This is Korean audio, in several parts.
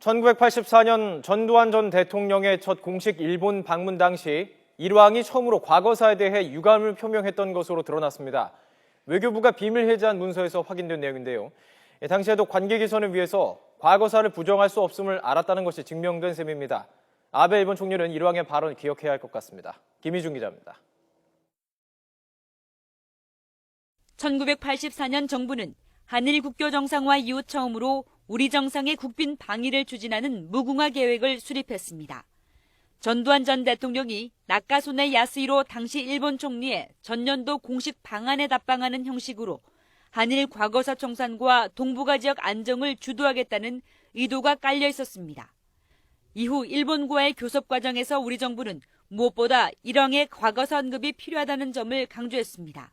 1984년 전두환 전 대통령의 첫 공식 일본 방문 당시 일왕이 처음으로 과거사에 대해 유감을 표명했던 것으로 드러났습니다. 외교부가 비밀 해제한 문서에서 확인된 내용인데요. 당시에도 관계 개선을 위해서 과거사를 부정할 수 없음을 알았다는 것이 증명된 셈입니다. 아베 일본 총리는 일왕의 발언을 기억해야 할 것 같습니다. 김희중 기자입니다. 1984년 정부는 한일 국교 정상화 이후 처음으로 우리 정상의 국빈 방위를 추진하는 무궁화 계획을 수립했습니다. 전두환 전 대통령이 나카소네 야스히로 당시 일본 총리의 전년도 공식 방안에 답방하는 형식으로 한일 과거사 청산과 동북아 지역 안정을 주도하겠다는 의도가 깔려 있었습니다. 이후 일본과의 교섭 과정에서 우리 정부는 무엇보다 일왕의 과거사 언급이 필요하다는 점을 강조했습니다.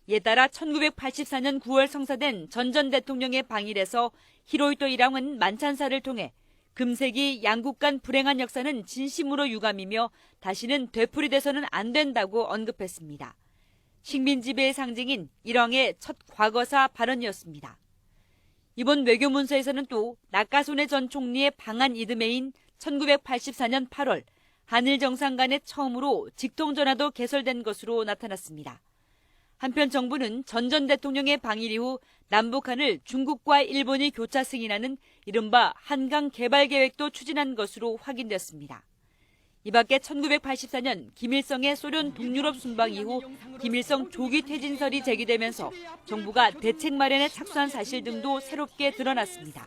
이에 따라 1984년 9월 성사된 전 대통령의 방일에서 히로히토 일왕은 만찬사를 통해 금세기 양국 간 불행한 역사는 진심으로 유감이며 다시는 되풀이돼서는 안 된다고 언급했습니다. 식민지배의 상징인 일왕의 첫 과거사 발언이었습니다. 이번 외교문서에서는 또 나카소네 전 총리의 방한 이듬해인 1984년 8월 한일 정상 간에 처음으로 직통전화도 개설된 것으로 나타났습니다. 한편 정부는 전 대통령의 방일 이후 남북한을 중국과 일본이 교차 승인하는 이른바 한강 개발 계획도 추진한 것으로 확인됐습니다. 이 밖에 1984년 김일성의 소련 동유럽 순방 이후 김일성 조기 퇴진설이 제기되면서 정부가 대책 마련에 착수한 사실 등도 새롭게 드러났습니다.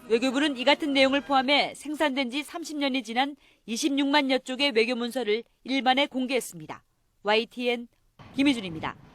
외교부는 이 같은 내용을 포함해 생산된 지 30년이 지난 26만여 쪽의 외교문서를 일반에 공개했습니다. YTN 김희준입니다.